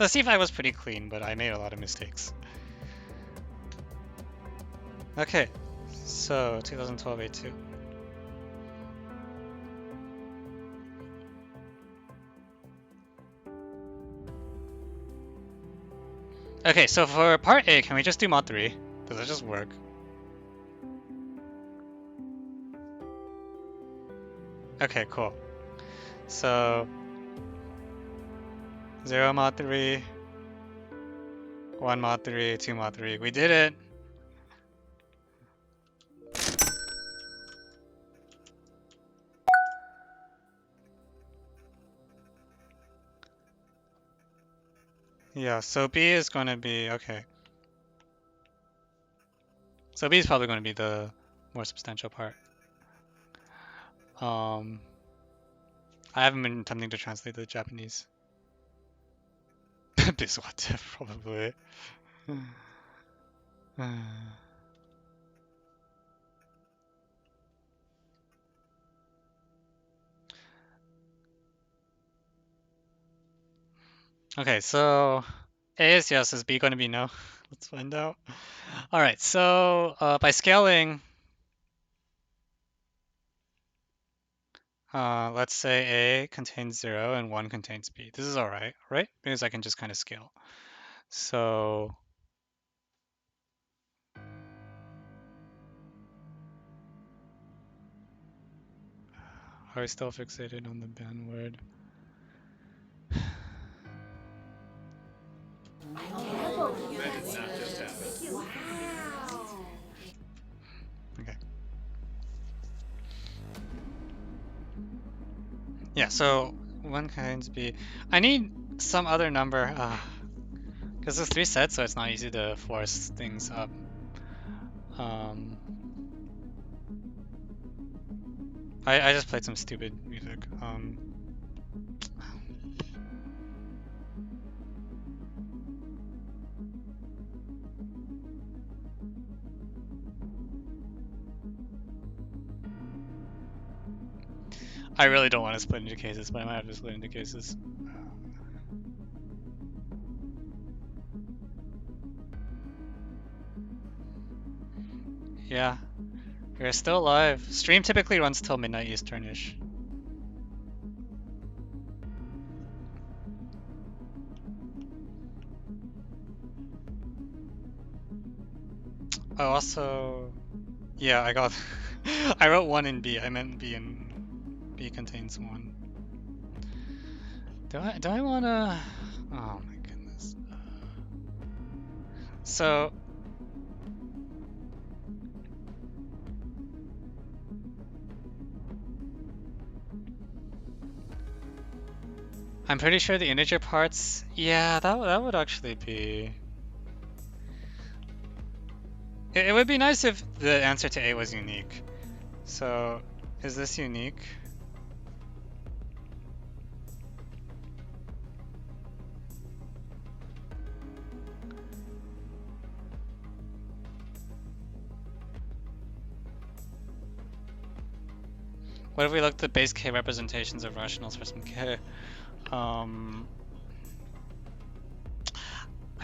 The C5 was pretty clean, but I made a lot of mistakes. Okay, so 2012 A2. Okay, so for part A, can we just do mod 3? Does it just work? Okay, cool. So 0 mod 3, 1 mod 3, 2 mod 3. We did it! Yeah, so B is going to be, okay. So B is probably going to be the more substantial part. I haven't been attempting to translate the Japanese. Biswate, probably. Okay, so A is yes, is B going to be no? Let's find out. All right, so by scaling, let's say A contains 0 and 1 contains B. This is all right, right? Because I can just kind of scale. So are we still fixated on the ban word? Okay. Yeah, so 1 contains B. I need some other number, because there's 3 sets, so it's not easy to force things up. I just played some stupid music. I really don't want to split into cases, but I might have to split into cases. Yeah, we're still alive. Stream typically runs till midnight Easternish. Oh, also, yeah, I got. I wrote 1 in B. I meant B and B contains 1. Do I wanna? Oh my goodness. So. I'm pretty sure the integer parts. Yeah, that would actually be. It would be nice if the answer to A was unique. So, is this unique? What if we looked at base K representations of rationals for some K? I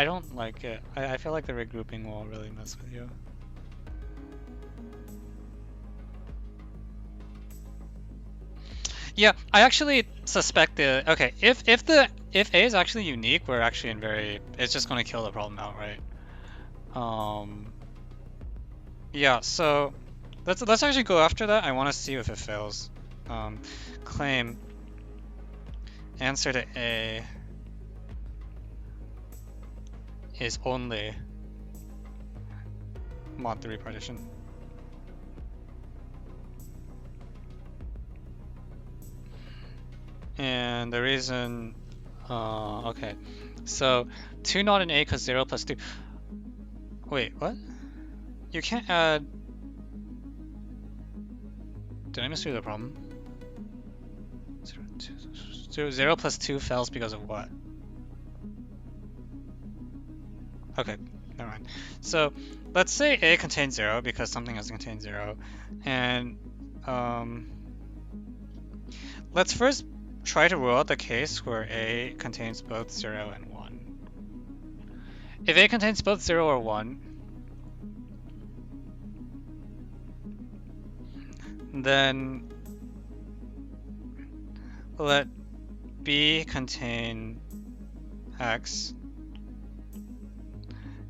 don't like it. I feel like the regrouping will really mess with you. Yeah, I actually suspect the okay. If A is actually unique, we're actually in very. It's just going to kill the problem outright. Yeah. So let's actually go after that. I want to see if it fails. Claim answer to A is only mod 3 partition. And the reason, okay, so 2 not in A because 0 plus 2. Wait, what? You can't add. Did I misread the problem? 0 plus 2 fails because of what? Okay, never mind. So let's say A contains 0 because something has to contain 0. And let's first try to rule out the case where A contains both 0 and 1. If A contains both 0 or 1, then let B contain X.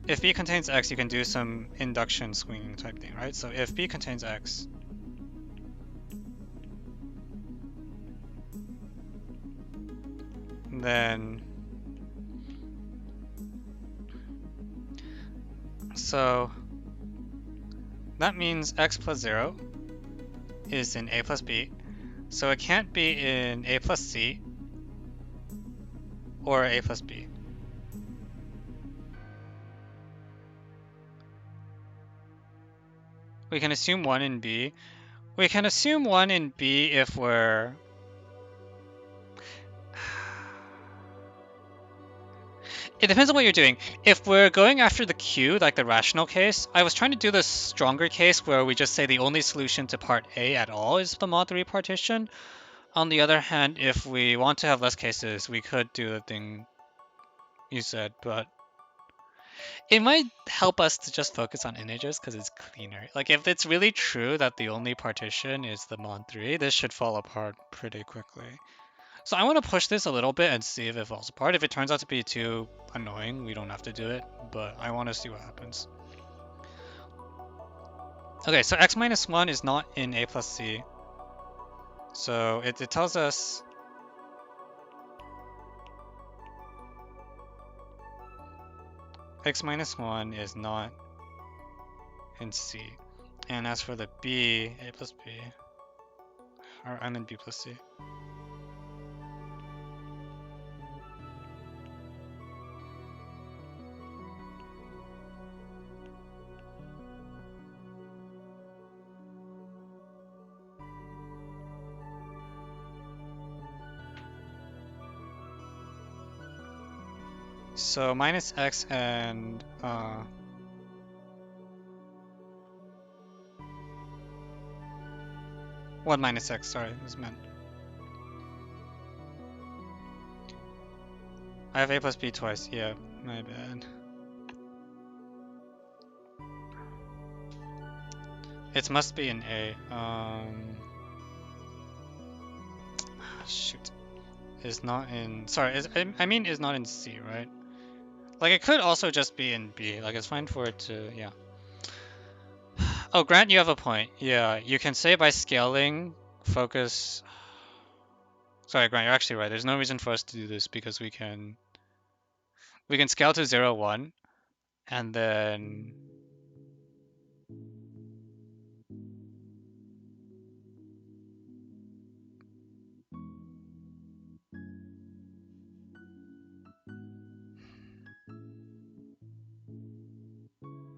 If B contains X, you can do some induction swinging type thing, right? So if B contains X, then so that means X plus 0 is in A plus B, so it can't be in A plus C or A plus B. We can assume 1 in B. We can assume 1 in B if we're... It depends on what you're doing. If we're going after the Q, like the rational case, I was trying to do the stronger case where we just say the only solution to part A at all is the mod 3 partition. On the other hand, if we want to have less cases, we could do the thing you said, but it might help us to just focus on integers because it's cleaner. Like if it's really true that the only partition is the mod 3, this should fall apart pretty quickly. So I want to push this a little bit and see if it falls apart. If it turns out to be too annoying, we don't have to do it, but I want to see what happens. Okay, so x minus 1 is not in A plus C. So it tells us x minus 1 is not in C. And as for the B, A plus B, or I'm in B plus C. So minus x and 1 minus x, sorry, this meant. I have A plus B twice, yeah, my bad. It must be in A. Shoot. Is not in, sorry, I mean is not in C, right? Like it could also just be in B, like it's fine for it to, yeah. Oh, Grant, you have a point. Yeah, you can say by scaling, focus. Sorry, Grant, you're actually right. There's no reason for us to do this because we can scale to 0, 1, and then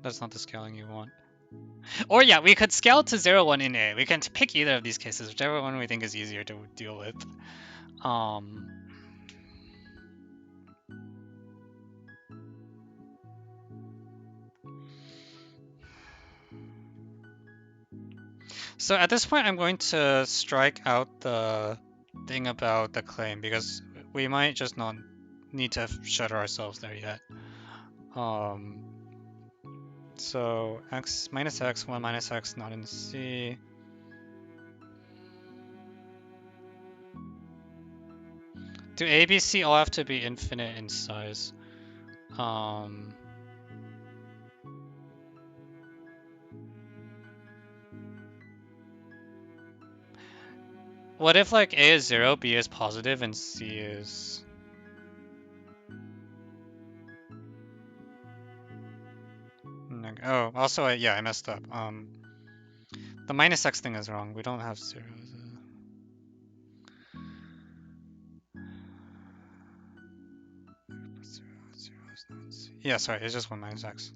that's not the scaling you want. Or yeah, we could scale to 0, 1 in A. We can pick either of these cases, whichever one we think is easier to deal with. So at this point, I'm going to strike out the thing about the claim because we might just not need to shutter ourselves there yet. So x minus x, 1 minus x, not in C. Do A, B, C all have to be infinite in size? What if like A is 0, B is positive, and C is... Oh, also, yeah, I messed up. The minus x thing is wrong. We don't have 0. Yeah, sorry, it's just 1 minus x.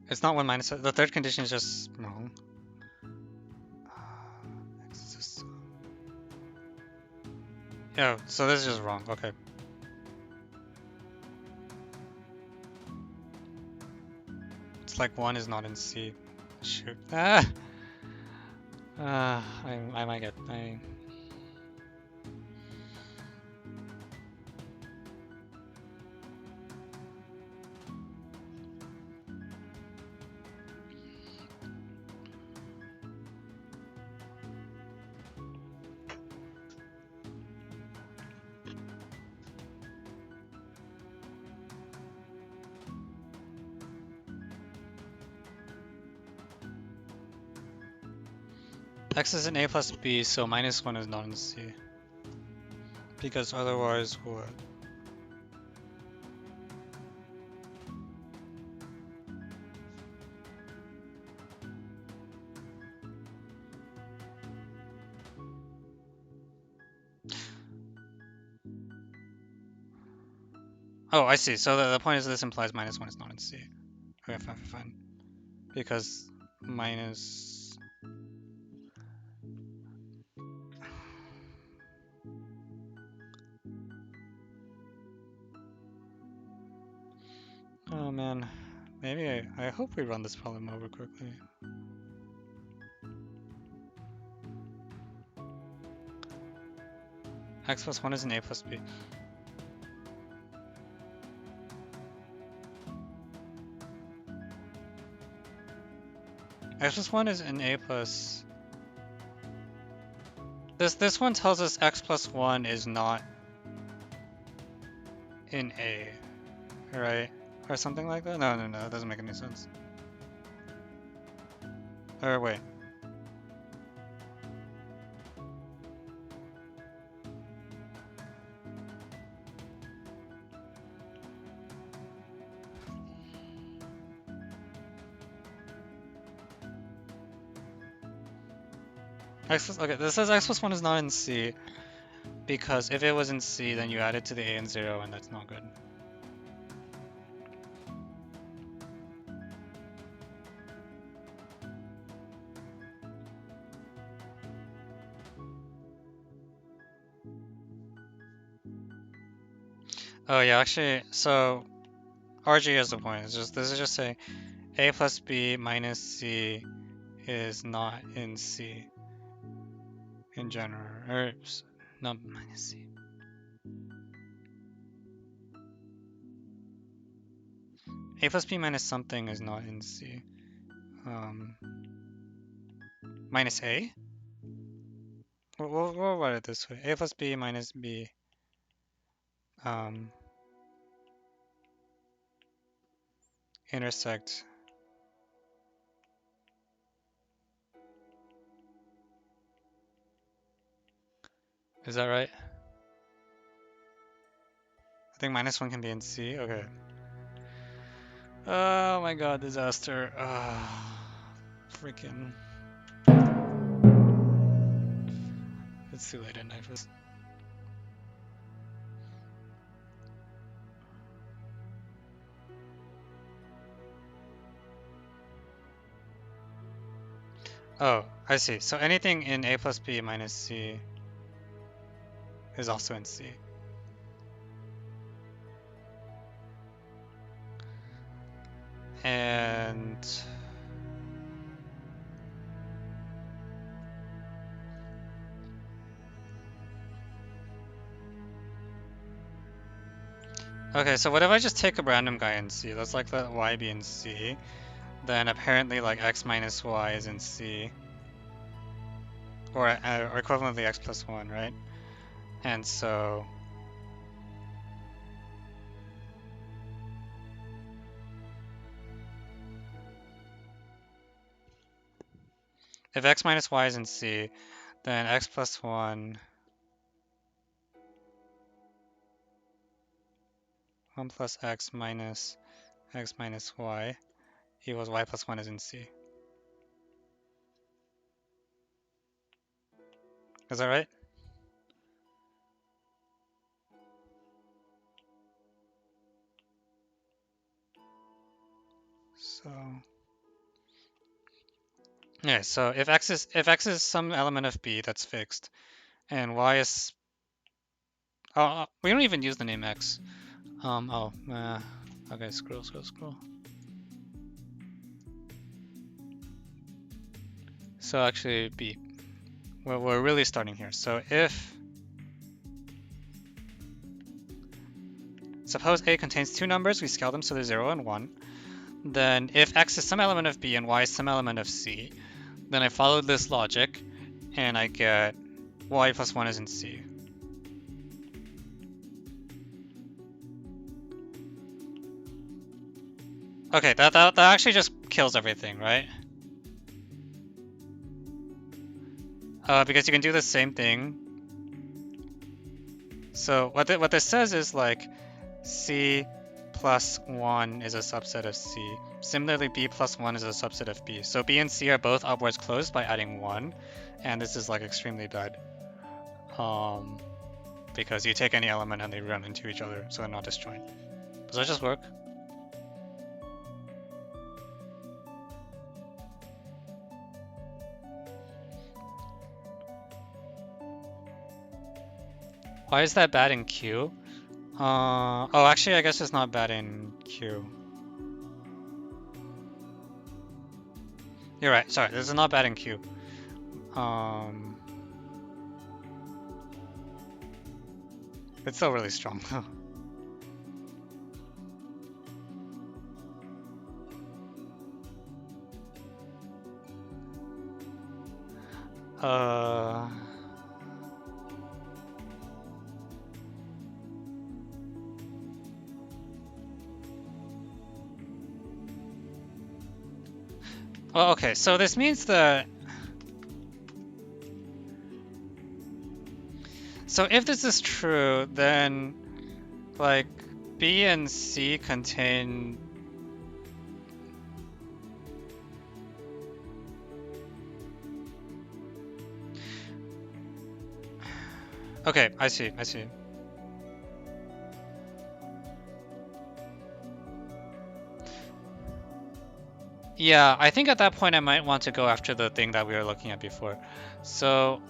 It's not 1 minus... The third condition is just wrong. Yeah, so this is just wrong. Okay. It's like 1 is not in C. Shoot. Ah! I might get... X is in A plus B, so -1 is not in C. Because otherwise what? Oh, I see. So the point is this implies -1 is not in C. Okay, fine. Because minus... Oh man. Maybe I hope we run this problem over quickly. X plus 1 is in A plus B. X plus 1 is in A plus... This one tells us X plus 1 is not in A, right? Or something like that? No, that doesn't make any sense. Or wait. Okay, this says X plus 1 is not in C, because if it was in C, then you add it to the A and 0, and that's not good. Oh yeah, actually, so RG is the point. This is just saying A plus B minus C is not in C in general, or not minus C. A plus B minus something is not in C. Minus A? We'll write it this way. A plus B minus B. Intersect. Is that right? I think -1 can be in C. Okay. Oh my god, disaster. Freaking. It's too late at night for this. Oh, I see. So anything in A plus B minus C is also in C. And okay, so what if I just take a random guy in C? Let's like let Y be in C. Then apparently like X minus Y is in C. Or equivalently X plus 1, right? And so if X minus Y is in C, then X plus 1 plus X minus Y equals Y plus 1 is in C. Is that right? So yeah, so if X is some element of B that's fixed, and Y is we don't even use the name X. Okay, scroll. So actually B. well, we're really starting here. So if suppose A contains two numbers, we scale them so they're 0 and 1. Then if X is some element of B and Y is some element of C, then I followed this logic and I get Y plus 1 is in C. Okay, that actually just kills everything, right? Because you can do the same thing. So what this says is like C plus 1 is a subset of C. Similarly, B plus 1 is a subset of B. So B and C are both upwards closed by adding 1, and this is like extremely bad. Because you take any element and they run into each other, so they're not disjoint. Does that just work? Why is that bad in Q? Oh, actually, I guess it's not bad in Q. You're right. Sorry, this is not bad in Q. It's still really strong though. Well, okay, so this means that... So if this is true, then, like, B and C contain... Okay, I see. Yeah, I think at that point I might want to go after the thing that we were looking at before. So...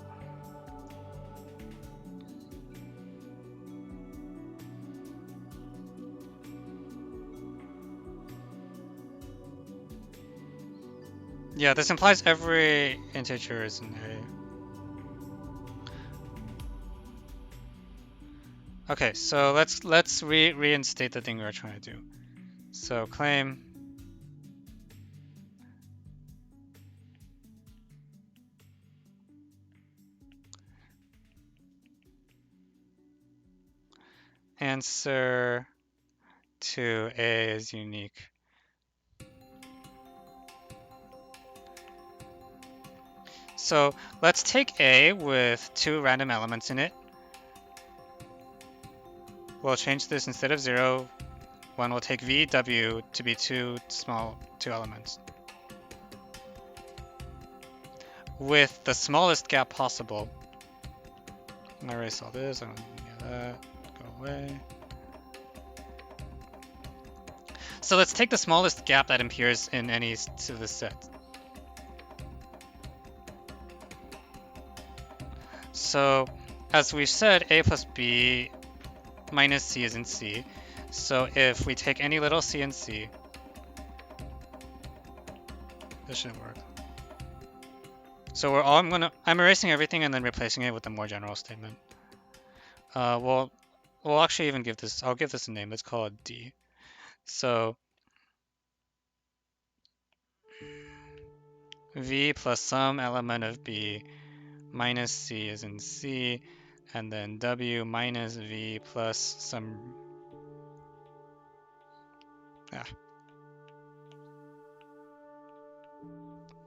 Yeah, this implies every integer is an A. Okay, so let's reinstate the thing we were trying to do. So claim... Answer to A is unique. So let's take A with two random elements in it. We'll change this instead of 0, 1 will take V, W to be two elements. With the smallest gap possible. I erase all this, I don't need that, go away. So let's take the smallest gap that appears in any to the set. So as we've said, A plus B minus C is in C. So if we take any little c in C, this should work. So I'm erasing everything and then replacing it with a more general statement. We'll actually even I'll give this a name. Let's call it D. So V plus some element of B minus C is in C, and then W minus V plus some...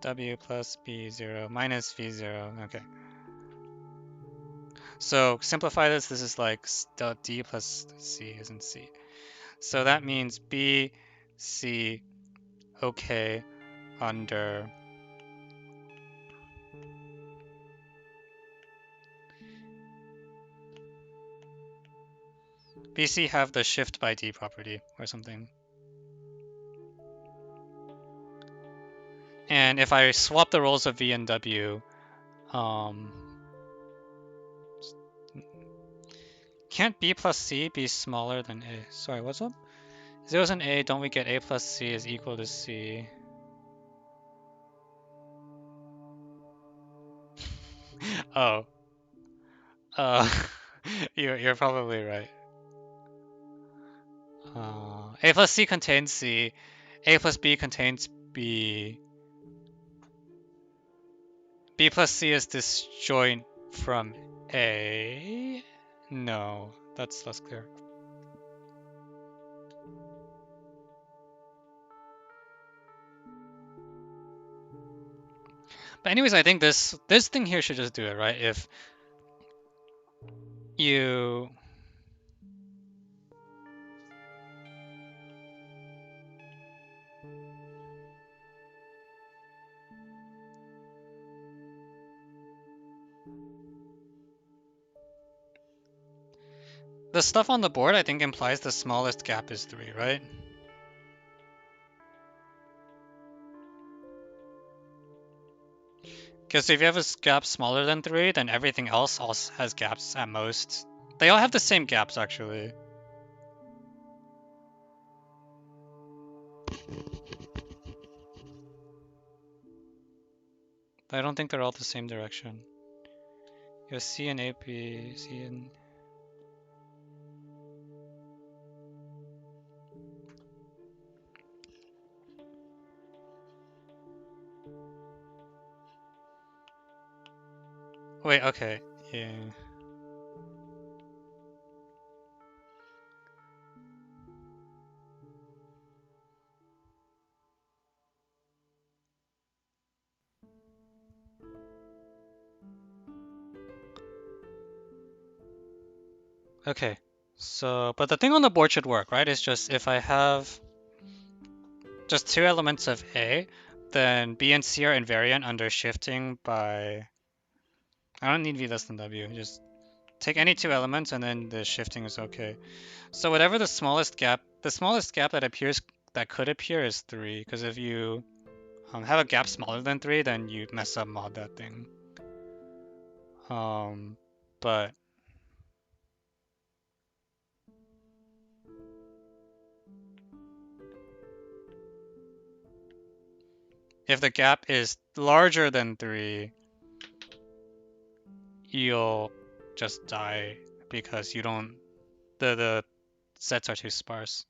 W plus B0 minus V0, okay. So simplify this is like D plus C is in C. So that means B, C, okay, under BC have the shift by D property or something. And if I swap the roles of V and W, can't B plus C be smaller than A? Sorry, what's up? 0 is an A, don't we get A plus C is equal to C? Oh. Uh, you're probably right. A plus C contains C. A plus B contains B. B plus C is disjoint from A? No, that's less clear. But anyways, I think this thing here should just do it, right? If you... The stuff on the board, I think, implies the smallest gap is 3, right? Because if you have a gap smaller than 3, then everything else also has gaps at most. They all have the same gaps, actually. I don't think they're all the same direction. You have C and AP, C and... Wait, okay. Yeah. Okay. So, but the thing on the board should work, right? It's just if I have just 2 elements of A, then B and C are invariant under shifting by... I don't need V less than W. Just take any 2 elements and then the shifting is okay. So whatever the smallest gap that appears, that could appear is 3, because if you have a gap smaller than 3, then you mess up mod that thing. But if the gap is larger than 3, you'll just die because you don't, the sets are too sparse.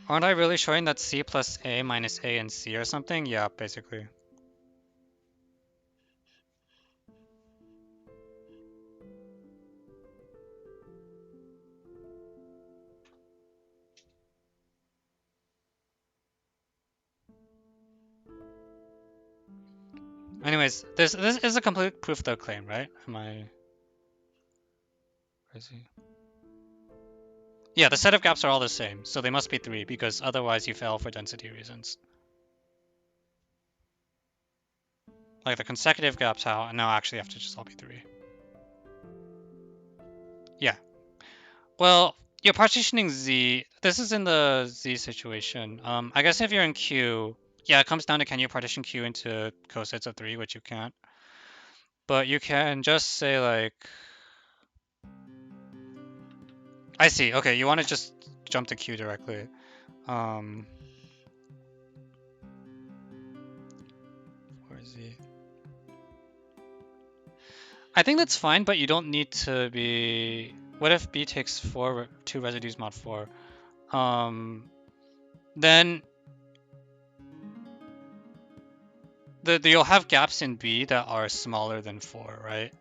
Aren't I really showing that C plus A minus A and C or something? Yeah, basically. Anyways, this is a complete proof of the claim, right? Am I crazy? Yeah, the set of gaps are all the same, so they must be 3, because otherwise you fail for density reasons. Like the consecutive gaps, how now actually have to just all be 3. Yeah. Well, you're partitioning Z. This is in the Z situation. I guess if you're in Q, yeah, it comes down to can you partition Q into cosets of 3, which you can't. But you can just say like, I see. Okay, you want to just jump to Q directly. Where is he? I think that's fine, but you don't need to be... What if B takes 2 residues mod 4? Then you'll have gaps in B that are smaller than 4, right?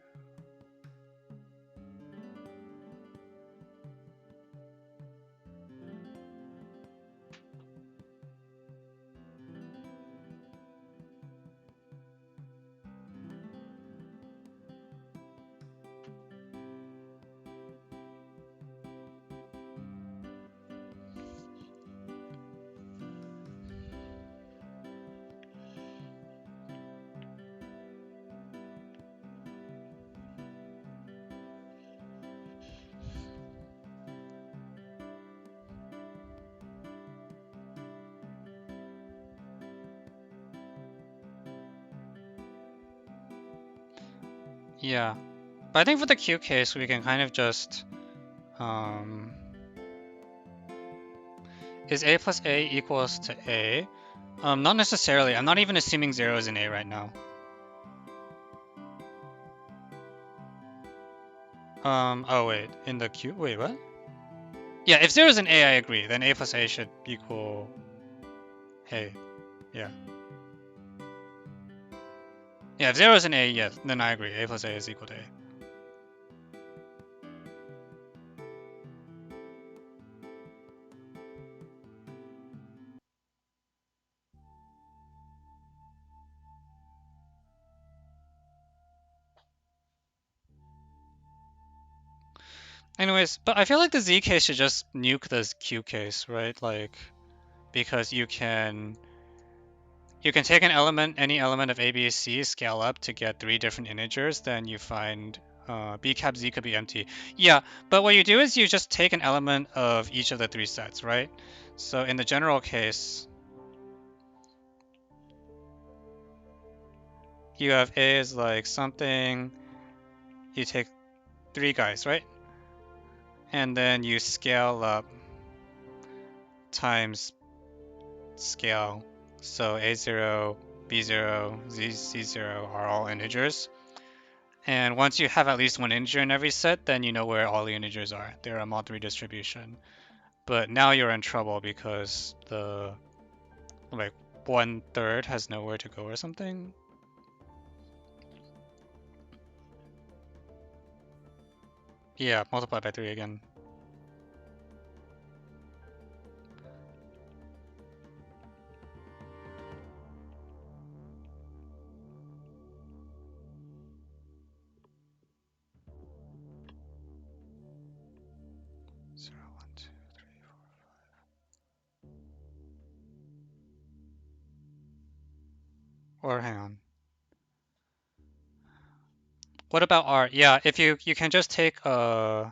Yeah. But I think for the Q case, we can kind of just... is A plus A equals to A? Not necessarily. I'm not even assuming 0 is in A right now. Oh wait, in the Q, wait, what? Yeah, if 0 is an A, I agree. Then A plus A should equal A. Yeah. Yeah, if 0 is an A, yes, then I agree. A plus A is equal to A. Anyways, but I feel like the Z case should just nuke the Q case, right? Like, because you can take an element, any element of A, B, C, scale up to get 3 different integers, then you find B cap Z could be empty. Yeah, but what you do is you just take an element of each of the 3 sets, right? So in the general case, you have A is like something, you take 3 guys, right? And then you scale up times scale. So A0, B0, Z0 are all integers. And once you have at least one integer in every set, then you know where all the integers are. They're a mod 3 distribution. But now you're in trouble because the like 1/3 has nowhere to go or something. Yeah, multiply by 3 again. Zero, 1, 2, 3, 4. Or hang on. What about R? Yeah, if you can just take actually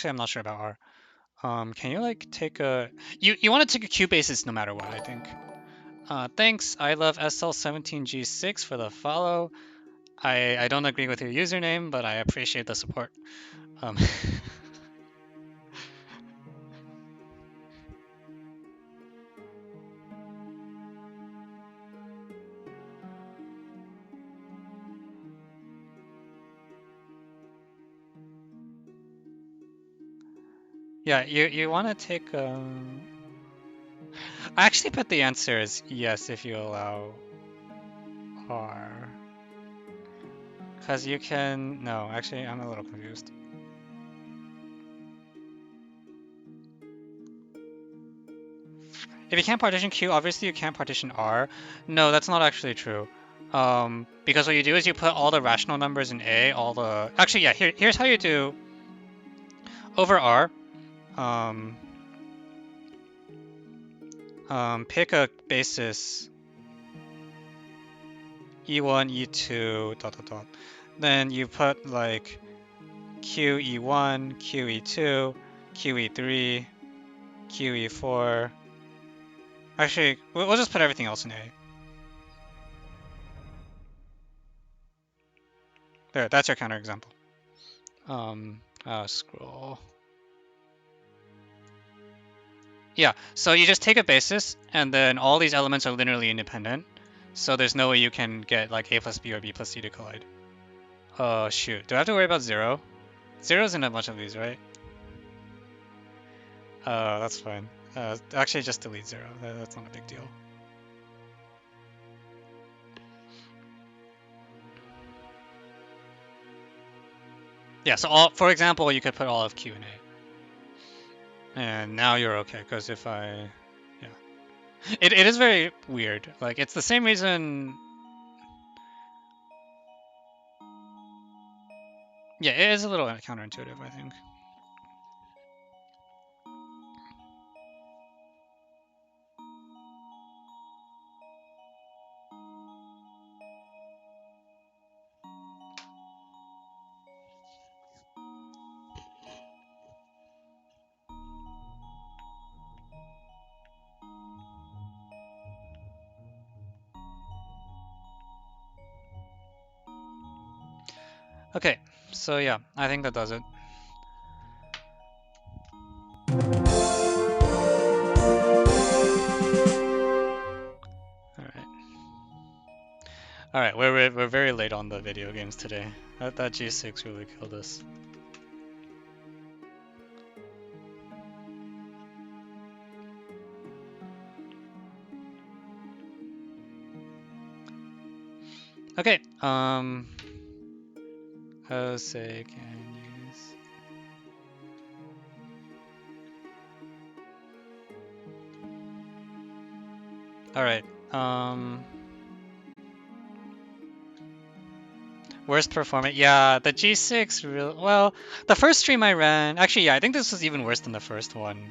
I'm not sure about R. Can you like take a you want to take a Q basis no matter what, I think. Thanks. I love SL17G6 for the follow. I don't agree with your username, but I appreciate the support. Um, yeah, you want to take. I actually bet the answer is yes if you allow R, because you can. No, actually, I'm a little confused. If you can't partition Q, obviously you can't partition R. No, that's not actually true. Because what you do is you put all the rational numbers in A, all the actually yeah. Here's how you do over R. Um, pick a basis E1, E2, dot dot dot. Then you put like QE1, QE2, QE3, QE4. Actually, we'll just put everything else in A. There, that's your counterexample. Scroll. Yeah, so you just take a basis, and then all these elements are linearly independent. So there's no way you can get like A plus B or B plus C to collide. Shoot. Do I have to worry about 0? 0's in a bunch of these, right? That's fine. Actually, just delete 0. That's not a big deal. Yeah, so all, for example, you could put all of Q in A. And now you're okay, because if I... Yeah. It is very weird. Like, it's the same reason... Yeah, it is a little counterintuitive, I think. Okay, so yeah, I think that does it. Alright. All right, we're very late on the video games today. That G6 really killed us. Okay. Jose can use. All right. Worst performance. Yeah, the G6 real well, the first stream I ran, actually yeah, I think this was even worse than the first one.